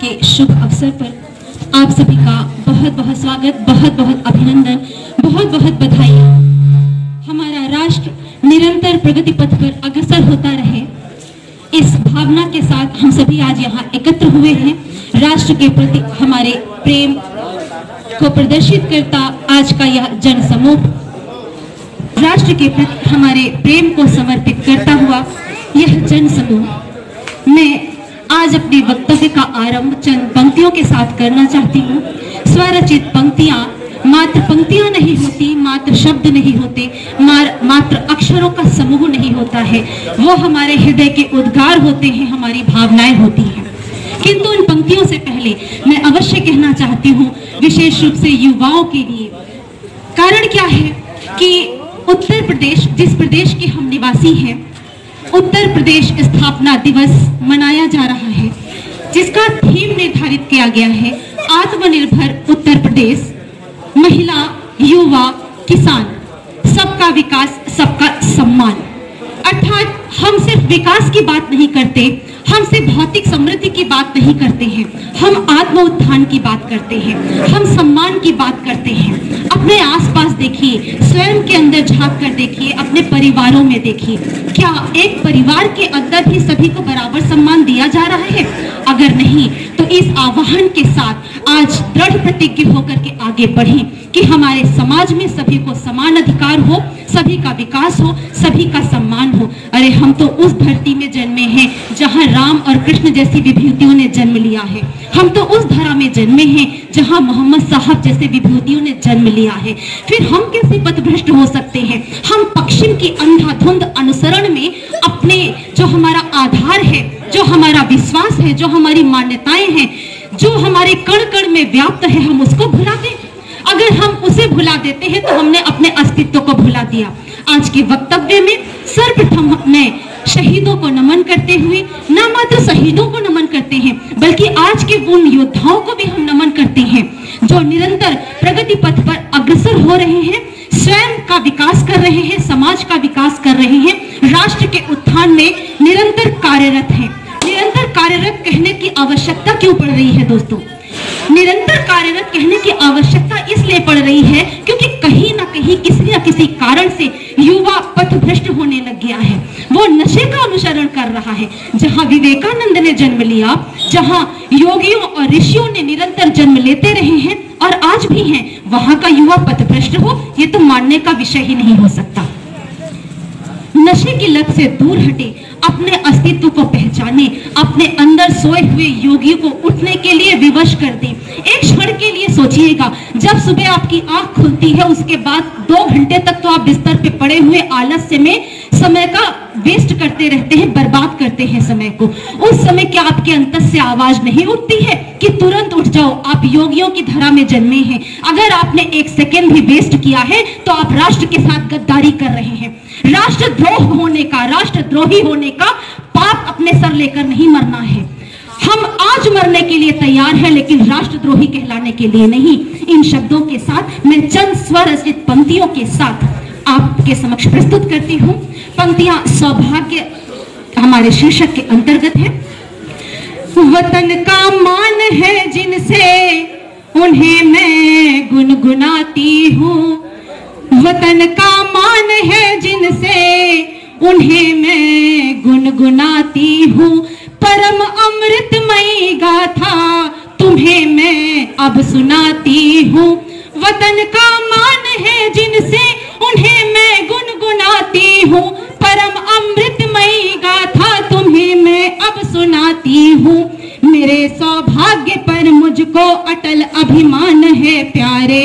के शुभ अवसर पर आप सभी का बहुत बहुत स्वागत, बहुत बहुत अभिनंदन, बहुत बहुत बधाई। हमारा राष्ट्र निरंतर प्रगति पथ पर अग्रसर होता रहे, इस भावना के साथ हम सभी आज यहाँ एकत्र हुए हैं। राष्ट्र के प्रति हमारे प्रेम को प्रदर्शित करता आज का यह जन समूह, राष्ट्र के प्रति हमारे प्रेम को समर्पित करता हुआ यह जन समूह, मैं आज अपने वक्तव्य का आरंभ चंद पंक्तियों के साथ करना चाहती हूँ। स्वरचित पंक्तियाँ मात्र पंक्तियाँ नहीं होती, मात्र शब्द नहीं होते, मात्र अक्षरों का समूह नहीं होता है, वो हमारे हृदय के उद्गार होते हैं, हमारी भावनाएं होती हैं। किंतु उन पंक्तियों से पहले मैं अवश्य कहना चाहती हूँ, विशेष रूप से युवाओं के लिए, कारण क्या है कि उत्तर प्रदेश, जिस प्रदेश के हम निवासी हैं, उत्तर प्रदेश स्थापना दिवस मनाया जा रहा है, जिसका थीम निर्धारित किया गया है आत्मनिर्भर उत्तर प्रदेश, महिला, युवा, किसान, सबका विकास, सबका सम्मान। अर्थात हम सिर्फ विकास की बात नहीं करते, हम सिर्फ भौतिक समृद्धि की बात नहीं करते हैं, हम आत्म उत्थान की बात करते हैं, हम सम्मान की बात करते हैं। अपने आसपास देखिए, स्वयं के अंदर झांक कर देखिए, अपने परिवारों में देखिए, क्या एक परिवार के अंदर भी सभी को बराबर सम्मान दिया जा रहा है? अगर नहीं तो इस आह्वान के साथ आज दृढ़ प्रतिज्ञ होकर के आगे बढ़ें कि हमारे समाज में सभी को समान अधिकार हो, सभी का विकास हो, सभी का सम्मान हो। अरे हम तो उस धरती में जन्मे हैं जहां राम और कृष्ण जैसी विभूतियों ने जन्म लिया है, हम तो उस धरा में जन्मे हैं जहां मोहम्मद साहब जैसे विभूतियों ने जन्म लिया है। फिर हम कैसे पथभ्रष्ट हो सकते हैं? हम पश्चिम की अंधाधुंध अनुसरण में अपने जो हमारा आधार है, जो हमारा विश्वास है, जो हमारी मान्यताएं हैं, जो हमारे कण कण में व्याप्त है, हम उसको भुला दें। अगर हम उसे भुला देते हैं तो हमने अपने अस्तित्व को भुला दिया। आज के वक्तव्य में सर्वप्रथम मैं शहीदों को नमन करते हुए, न मात्र शहीदों को नमन करते हैं बल्कि आज के उन योद्धाओं को भी हम नमन करते हैं जो निरंतर प्रगति पथ पर अग्रसर हो रहे हैं, स्वयं का विकास कर रहे हैं, समाज का विकास कर रहे हैं, राष्ट्र के उत्थान में निरंतर कार्यरत हैं। निरंतर कार्यरत कहने की आवश्यकता क्यों पड़ रही है दोस्तों? निरंतर कार्यरत कहने की आवश्यकता इसलिए पड़ रही है क्योंकि कहीं ना कहीं, किसी न किसी कारण से युवा पथभ्रष्ट होने लग गया है। वो नशे का अनुसरण कर रहा है। जहां विवेकानंद ने जन्म लिया, जहां योगियों और ऋषियों ने निरंतर जन्म लेते रहे हैं और आज भी हैं, वहां का युवा पथभ्रष्ट हो, ये तो मानने का विषय ही नहीं हो सकता। नशे की लत से दूर हटे, अपने अस्तित्व को पहचाने, अपने अंदर सोए हुए योगी को उठने के लिए विवश कर दें। एक क्षण के लिए सोचिएगा, जब सुबह आपकी आंख खुलती है उसके बाद 2 घंटे तक तो आप बिस्तर पे पड़े हुए आलस्य में समय का वेस्ट करते रहते हैं, बर्बाद करते हैं समय को। उस समय क्या आपके अंतर से आवाज नहीं उठती है कि तुरंत उठ जाओ, आप योगियों की धरा में जन्मे हैं। अगर आपने 1 सेकेंड भी वेस्ट किया है तो आप राष्ट्र के साथ गद्दारी कर रहे हैं। राष्ट्रद्रोह होने का, राष्ट्रद्रोही होने का पाप अपने सर लेकर नहीं मरना है। हम आज मरने के लिए तैयार हैं लेकिन राष्ट्रद्रोही कहलाने के लिए नहीं। इन शब्दों के साथ मैं चंद स्वरचित पंक्तियों के साथ आपके समक्ष प्रस्तुत करती हूँ। पंक्तियां सौभाग्य हमारे शीर्षक के अंतर्गत है। वतन का मान है जिनसे उन्हें मैं गुनगुनाती हूँ, वतन का मान है जिनसे उन्हें मैं गुनगुनाती हूँ, परम अमृतमयी गाथा तुम्हें मैं अब सुनाती हूँ। वतन का मान है जिनसे उन्हें मैं गुनगुनाती हूँ, परम अमृतमयी गाथा तुम्हें मैं अब सुनाती हूँ। मेरे सौभाग्य पर मुझको अटल अभिमान है प्यारे,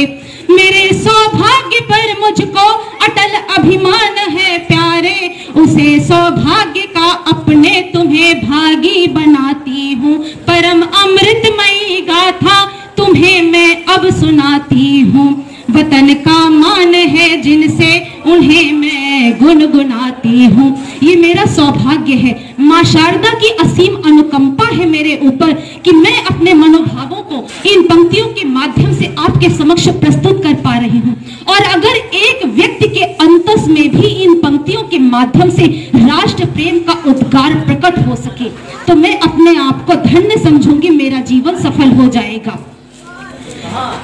मेरे सौभाग्य पर मुझको अटल अभिमान है प्यारे, उसे सौभाग्य का अपने तुम्हें भागी बनाती हूँ, परम अमृतमयी गाथा तुम्हें मैं अब सुनाती हूँ। वतन का मान है जिनसे उन्हें मैं गुनगुनाती हूँ। ये मेरा सौभाग्य है, माँ शारदा की असीम अनुकंपा है मेरे ऊपर कि मैं अपने मनोभावों को इन पंक्तियों के माध्यम से आपके समक्ष प्रस्तुत कर पा रही हूँ। और अगर एक व्यक्ति के अंतस में भी इन पंक्तियों के माध्यम से राष्ट्र प्रेम का उद्गार प्रकट हो सके तो मैं अपने आप को धन्य समझूंगी, मेरा जीवन सफल हो जाएगा।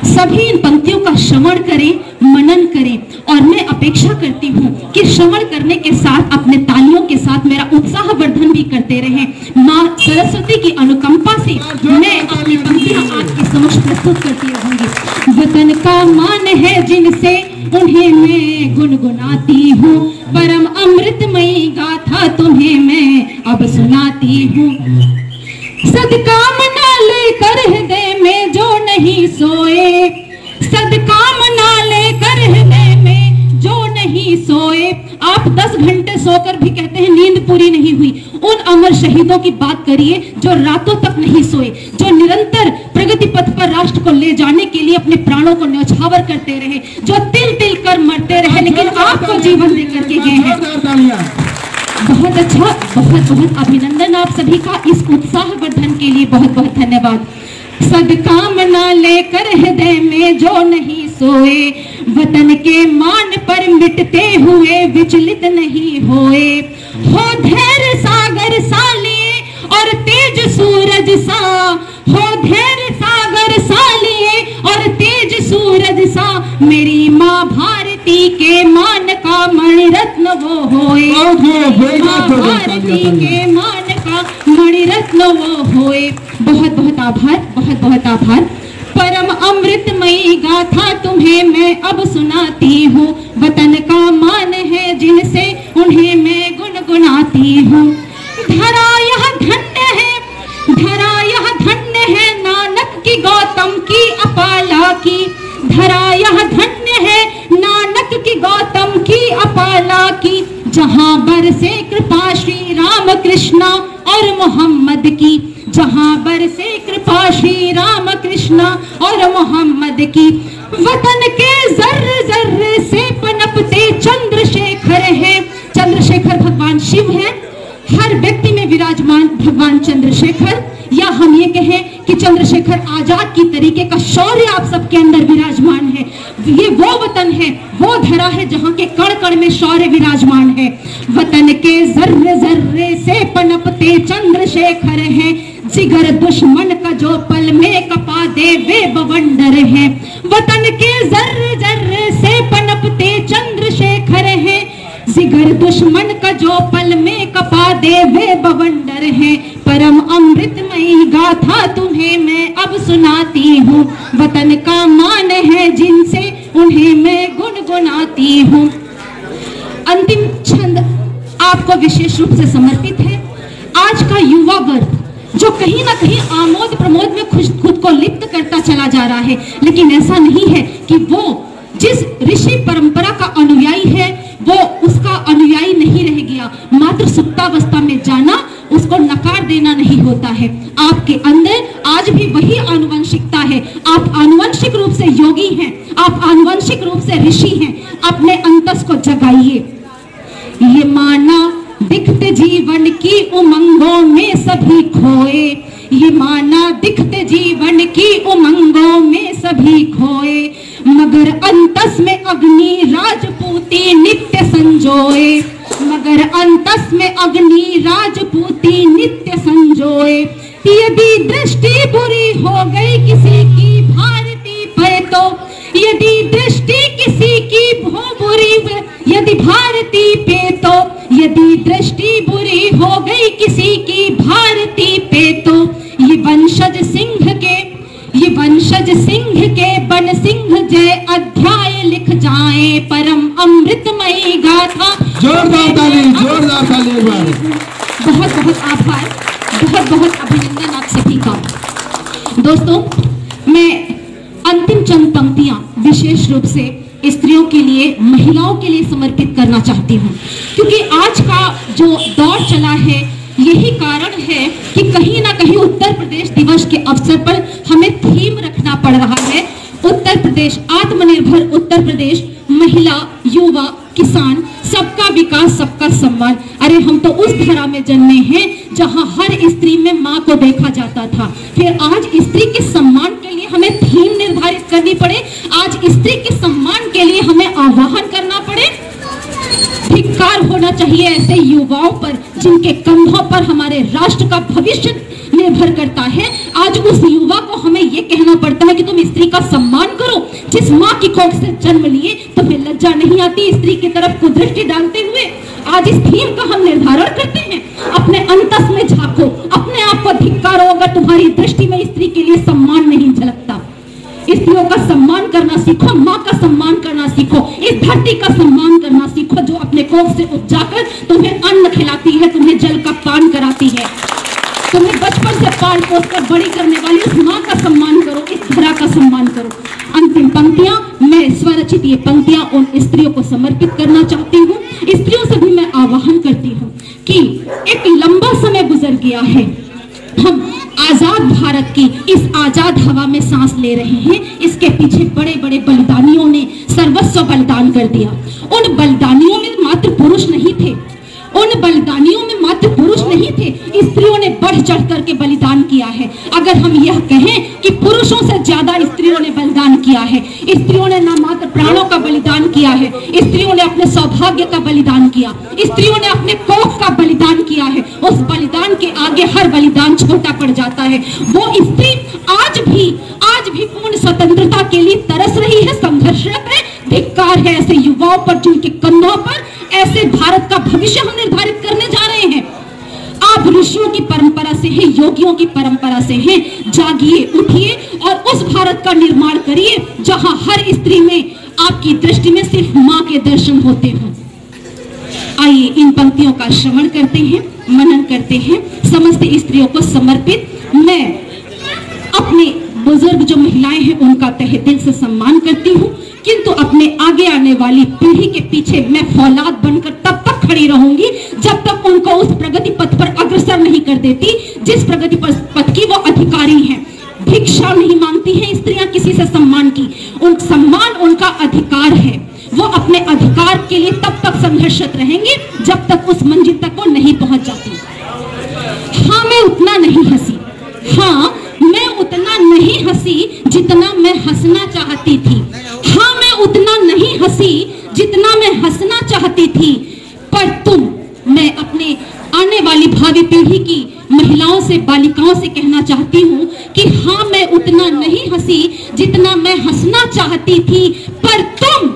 सभी इन पंक्तियों का श्रवण करें, मनन करें और मैं अपेक्षा करती हूँ कि श्रवण करने के साथ अपने तालियों के साथ मेरा उत्साह वर्धन भी करते रहें। माँ सरस्वती की अनुकंपा से मैं अपनी पंक्तियां आपके समक्ष प्रस्तुत करती रहूंगी। वतन का मान है जिनसे उन्हें मैं गुनगुनाती हूँ, परम अमृतमयी गाथा तुम्हें मैं अब सुनाती हूँ। सदकाम ना लेकर हृदय में जो नहीं सोए, सदकाम ना लेकर हृदय में जो नहीं सोए। आप 10 घंटे सोकर भी कहते हैं नींद पूरी नहीं हुई। उन अमर शहीदों की बात करिए जो रातों तक नहीं सोए, जो निरंतर प्रगति पथ पर राष्ट्र को ले जाने के लिए अपने प्राणों को न्यौछावर करते रहे, जो तिल तिल कर मरते रहे लेकिन आपको जीवन देकर के गए हैं। बहुत अच्छा, बहुत बहुत अभिनंदन आप सभी का इस उत्साह वर्धन के लिए, बहुत बहुत धन्यवाद। सदकाम ना लेकर हृदय में जो नहीं सोए, वतन के मान पर मिटते हुए विचलित नहीं होए। हो धैर्य सागर सा लिए और तेज सूरज सा, हो धैर्य सागर सा लिए और तेज सूरज सा, मेरी माँ भारती के मान का मणिरत्न वो होए। माँ भारती के मान का मणिरत्न वो होए। बहुत बहुत आभार, बहुत बहुत आभार। परम अमृतमयी गाथा तुम्हें मैं अब सुनाती हूँ, वतन का मान है जिनसे उन्हें मैं गुनगुनाती हूँ। धरा यह धन्य है, धरा यह धन्य है नानक की गौतम की अपाला की, धरा यह धन्य है नानक की गौतम की अपाला की, जहाँ बरसे कृपा श्री राम कृष्णा और मोहम्मद की, जहाँ बरसे कृपा श्री राम कृष्णा और मोहम्मद की। वतन के जर्रे जर्रे से पनपते चंद्रशेखर है, चंद्रशेखर भगवान शिव है, हर व्यक्ति में विराजमान भगवान चंद्रशेखर, या हम ये कहें कि चंद्रशेखर आजाद की तरीके का शौर्य आप सबके अंदर विराजमान है। ये वो वतन है, वो धरा है जहाँ के कण कण में शौर्य विराजमान है। वतन के जर्रे जर्रे से पनपते चंद्रशेखर है, जिगर दुश्मन का जो पल में कपा दे वे बवंडर है। वतन के जर्रे जर्रे से पनपते चंद्रशेखर है, जिगर दुश्मन का जो पल में कपा दे वे बवंडर है। परम अमृतमयी गाथा तुम्हें मैं अब सुनाती हूँ, वतन का मान है जिनसे उन्हें मैं गुनगुनाती हूँ। अंतिम छंद आपको विशेष रूप से समर्पित है। आज का युवा वर्ग जो कहीं ना कहीं आमोद प्रमोद में खुद को लिप्त करता चला जा रहा है, लेकिन ऐसा नहीं है कि वो जिस ऋषि परंपरा का अनुयायी है वो उसका अनुयायी नहीं रह गया। मात्र सुप्तावस्था में जाना, उसको नकार देना नहीं होता है। आपके अंदर आज भी वही आनुवंशिकता है। आप आनुवंशिक रूप से योगी हैं, आप आनुवंशिक रूप से ऋषि हैं। अपने अंतस को जगाइए। ये माना दिखते जीवन की उमंगों में सभी खोए, ये माना दिखते जीवन की उमंगों में सभी खोए, मगर अंतस में अग्नि राजपूती नित्य संजोए, मगर अंतस में अग्नि राजपूती नित्य संजोए। यदि दृष्टि बुरी हो गई किसी की भारती पे तो, यदि दृष्टि किसी की बुरी यदि भारती पे तो, यदि दृष्टि बुरी हो गई किसी की भारती पे तो, ये वंशज सिंह के, ये वंशज सिंह के बन सिंह जय अध्याय लिख जाए। परम अमृतमयी गाथा। जोरदार ताली, जोरदार ताली। बहुत बहुत आभार, बहुत बहुत अभिनंदन आप सभी का। दोस्तों, मैं अंतिम चंद पंक्तियां विशेष रूप से स्त्रियों के लिए, महिलाओं के लिए समर्पित करना चाहती हूँ, क्योंकि आज का जो दौर चला है यही कारण है कि कहीं ना कहीं उत्तर प्रदेश दिवस के अवसर पर हमें थीम रखना पड़ रहा है। उत्तर प्रदेश, आत्मनिर्भर उत्तर प्रदेश, महिला, युवा, किसान, सबका विकास, सबका सम्मान। अरे हम तो उस धारा में जन्मे हैं जहां हर स्त्री में मां को देखा जाता था, फिर आज स्त्री के सम्मान के लिए हमें थीम निर्धारित करनी पड़े, आज स्त्री के सम्मान के लिए हमें आह्वान करना पड़े। धिक्कार होना चाहिए ऐसे युवाओं पर जिनके कंधों पर हमारे राष्ट्र का भविष्य निर्भर करता है। आज उस युवा को हमें यह कहना पड़ता है कि तुम स्त्री का सम्मान करो। जिस माँ की कोख से जन्म लिए तुम्हें लज्जा नहीं आती स्त्री की तरफ कुदृष्टि डालते हुए? आज इस थीम का हम निर्धारण करते हैं। अपने अंतस में झांको, अपने आप को धिक्कारो अगर तुम्हारी दृष्टि में स्त्री के लिए सम्मान नहीं झलकता। स्त्रियों का सम्मान करना सीखो, माँ का सम्मान करना सीखो, इस धरती का सम्मान करना सीखो जो अपने कोख से उपजाकर तुम्हें अन्न खिलाती है, तुम्हें जल का पान कराती है, तुम्हें बचपन से पाल पोस कर बड़ी करने वाली उस माँ का सम्मान करो, इस धरा का सम्मान करो। अंतिम पंक्तियां, मैं स्वरचित ये पंक्तियां उन स्त्रियों को समर्पित करना चाहती हूँ। स्त्रियों से भी मैं आह्वान करती हूँ कि एक लंबा समय गुजर गया है, हम आजाद भारत की इस आजाद हवा में सांस ले रहे हैं। इसके पीछे बड़े बड़े बलिदानियों ने सर्वस्व बलिदान कर दिया। उन बलिदानियों में मात्र पुरुष नहीं थे, उन बलिदानियों में मात्र पुरुष नहीं थे, स्त्रियों ने बढ़ चढ़ करके बलिदान किया है। अगर हम यह कहें कि पुरुषों से ज्यादा स्त्रियों ने बलिदान किया है, स्त्रियों ने न मात्र प्राणों का बलिदान किया है, स्त्रियों ने अपने सौभाग्य का बलिदान किया, स्त्रियों ने अपने कोख का बलिदान किया है, उस बलिदान के आगे हर बलिदान छोटा पड़ जाता है। वो स्त्री आज भी पूर्ण स्वतंत्रता के लिए तरस रही है, संघर्षरत है। धिक्कार है ऐसे युवाओं पर जिनके कंधों पर ऐसे भारत का भविष्य हम निर्धारित करने जा रहे हैं। आप ऋषियों की परंपरा से हैं, योगियों की परंपरा से हैं, जागिए, उठिए और उस भारत का निर्माण करिए जहां हर स्त्री में आपकी दृष्टि में सिर्फ मां के दर्शन होते हों। आइए इन पंक्तियों का श्रवण करते हैं, मनन करते हैं। समस्त स्त्रियों को समर्पित मैं अपने बुजुर्ग जो महिलाएं हैं उनका तहे दिल से सम्मान करती हूँ, किंतु अपने आगे आने वाली पीढ़ी के पीछे मैं फौलाद बनकर तब तक खड़ी रहूंगी जब तक उनको उस प्रगति पथ पर अग्रसर नहीं कर देती जिस प्रगति पथ की वो अधिकारी हैं। भिक्षा नहीं मांगती हैं स्त्रियां किसी से सम्मान की, उन सम्मान उनका अधिकार है। वो अपने अधिकार के लिए तब तक संघर्षरत रहेंगे जब तक उस मंजिल तक वो नहीं पहुंच जाती। हाँ, मैं उतना नहीं हंसी, हाँ मैं उतना नहीं हंसी जितना मैं हंसना चाहती थी, हाँ मैं उतना नहीं हंसी जितना मैं हंसना चाहती थी। पर मैं अपने आने वाली भावी पीढ़ी की महिलाओं से, बालिकाओं से कहना चाहती हूँ कि हाँ मैं उतना नहीं हंसी जितना मैं हंसना चाहती थी, पर तुम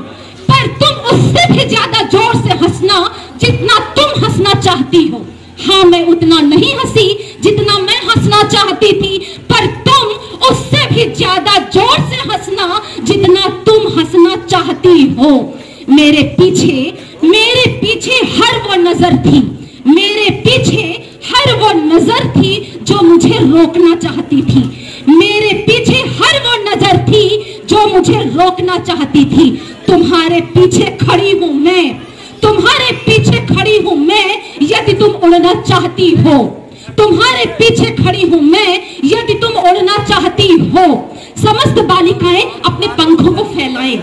उससे भी ज्यादा जोर से हंसना जितना तुम हंसना चाहती हो। हाँ मैं उतना नहीं हंसी जितना मैं हंसना चाहती थी, पर तुम उससे भी ज्यादा जोर से हंसना जितना तुम हंसना चाहती हो। मेरे पीछे हर वो नजर थी, मेरे पीछे हर वो नजर थी जो मुझे रोकना चाहती थी, मेरे पीछे हर वो नजर थी जो मुझे रोकना चाहती थी। तुम्हारे पीछे खड़ी हूं मैं, तुम्हारे पीछे खड़ी हूं मैं यदि तुम उड़ना चाहती हो, तुम्हारे पीछे खड़ी हूं मैं यदि तुम उड़ना चाहती हो। समस्त बालिकाएं अपने पंखों को फैलाएं,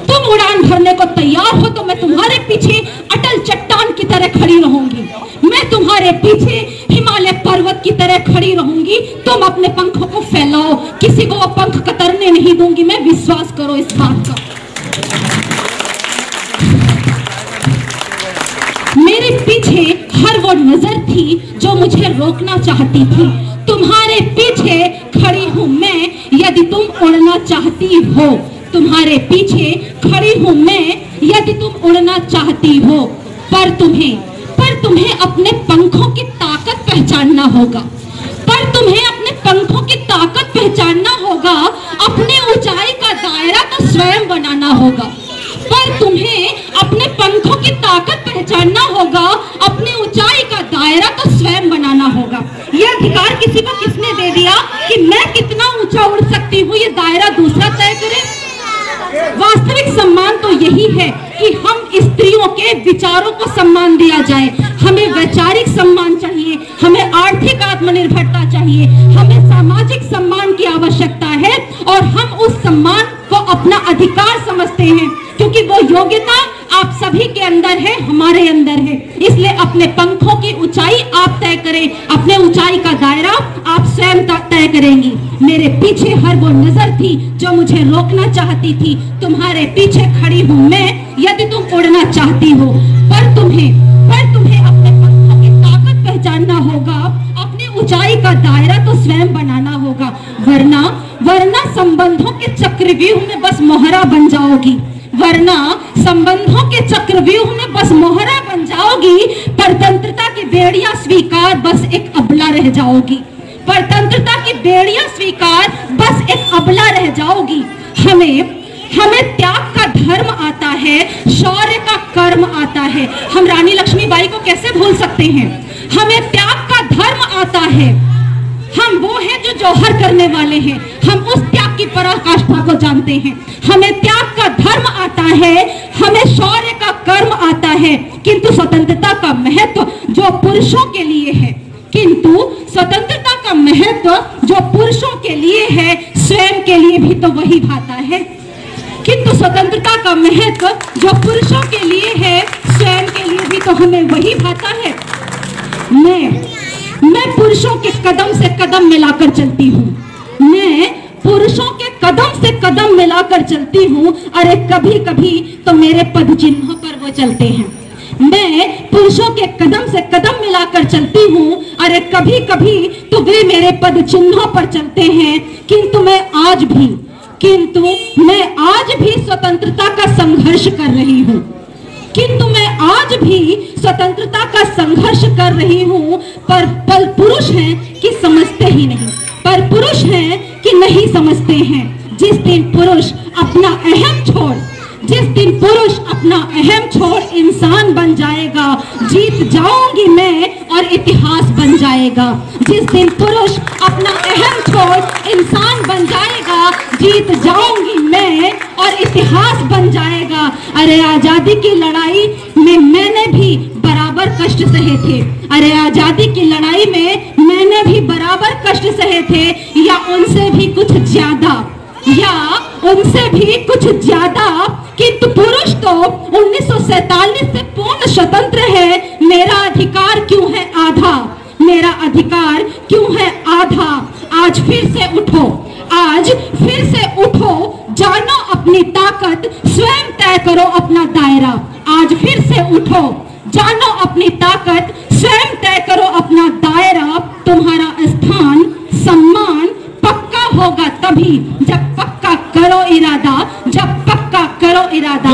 तुम उड़ान भरने को तैयार हो तो मैं तुम्हारे पीछे अटल चट्टान की तरह खड़ी रहूंगी, मैं तुम्हारे पीछे हिमालय पर्वत की तरह खड़ी रहूंगी। तुम अपने पंखों को फैलाओ, किसी को वो पंख कतरने नहीं दूंगी मैं, विश्वास करो इस बात का। मेरे पीछे हर वो नजर थी जो मुझे रोकना चाहती थी, तुम्हारे पीछे खड़ी हूं मैं यदि तुम उड़ना चाहती हो, तुम्हारे पीछे खड़ी हूं मैं यदि तुम उड़ना चाहती हो। पर तुम्हें अपने पंखों की ताकत पहचानना होगा, पर तुम्हें अपने पंखों की ताकत पहचानना होगा, अपनी ऊंचाई का दायरा तो स्वयं बनाना होगा, पर तुम्हें अपने पंखों की ताकत पहचानना होगा, अपनी ऊंचाई का दायरा तो स्वयं बनाना होगा। यह अधिकार किसी को किसने दे दिया कि मैं कितना ऊंचा उड़ सकती हूँ, ये दायरा दूसरा तय करे। वास्तविक सम्मान तो यही है कि हम स्त्रियों के विचारों को सम्मान दिया जाए। हमें वैचारिक सम्मान चाहिए, हमें आर्थिक आत्मनिर्भरता चाहिए, हमें सामाजिक सम्मान की आवश्यकता है और हम उस सम्मान को अपना अधिकार समझते हैं क्योंकि वो योग्यता आप सभी के अंदर है, हमारे अंदर है। इसलिए अपने पंखों की ऊंचाई आप तय करें, अपने ऊंचाई का दायरा आप स्वयं तय करेंगी। मेरे पीछे हर वो नजर थी जो मुझे रोकना चाहती थी। तुम्हारे पीछे खड़ी हूं मैं, यदि तुम उड़ना चाहती हो। पर तुम्हें अपने पंखों की ताकत पहचानना होगा, अपनी ऊंचाई का दायरा तो स्वयं बनाना होगा, वरना संबंधों के चक्रव्यूह में बस मोहरा बन जाओगी, वरना संबंधों के चक्रव्यूह में बस मोहरा बन जाओगी। परतंत्रता की बेड़ियां स्वीकार बस एक अबला रह जाओगी, परतंत्रता की बेड़ियां स्वीकार बस एक अबला रह जाओगी। हमें त्याग का धर्म आता है, शौर्य का कर्म आता है। हम रानी लक्ष्मीबाई को कैसे भूल सकते हैं? हमें त्याग का धर्म आता है। हम वो हैं जो जौहर करने वाले हैं, हम उस त्याग की पराकाष्ठा को जानते हैं। हमें त्याग का धर्म आता है, हमें शौर्य का कर्म आता है, किंतु स्वतंत्रता का महत्व जो पुरुषों के लिए है, किंतु स्वतंत्रता का महत्व जो पुरुषों के लिए है, स्वयं के लिए भी तो वही भाता है। किंतु स्वतंत्रता का महत्व जो पुरुषों के लिए है, स्वयं के लिए भी तो हमें वही भाता है। मैं पुरुषों के कदम से कदम मिलाकर चलती हूँ, मैं पुरुषों के कदम से कदम मिलाकर चलती हूँ। अरे कभी कभी तो मेरे पद चिन्हों पर वो चलते हैं। मैं पुरुषों के कदम से कदम मिलाकर चलती हूँ, अरे कभी कभी तो वे मेरे पद चिन्हों पर चलते हैं। किंतु मैं आज भी स्वतंत्रता का संघर्ष कर रही हूँ, किंतु मैं आज भी स्वतंत्रता का संघर्ष कर रही हूँ। पर पुरुष हैं कि समझते ही नहीं, पर पुरुष हैं कि नहीं समझते हैं। जिस दिन पुरुष अपना अहम छोड़ इंसान बन जाएगा, जीत जाऊंगी मैं और इतिहास बन जाएगा। जिस दिन पुरुष अपना अहम छोड़ इंसान बन जाएगा, जीत जाऊंगी मैं और इतिहास बन जाएगा। अरे आजादी की लड़ाई में मैंने भी बराबर कष्ट सहे थे, अरे आजादी की लड़ाई में मैंने भी बराबर कष्ट सहे थे, या उनसे भी कुछ ज्यादा। किंतु पुरुष तो 1947 से पूर्ण स्वतंत्र है। मेरा अधिकार क्यों है आधा? मेरा अधिकार क्यों है आधा? आज फिर से उठो, जानो अपनी ताकत, स्वयं तय करो अपना दायरा। आज फिर से उठो, जानो अपनी ताकत, स्वयं तय करो अपना दायरा। तुम्हारा स्थान सम्मान पक्का होगा तभी जब पक्का करो इरादा, जब पक्का करो इरादा।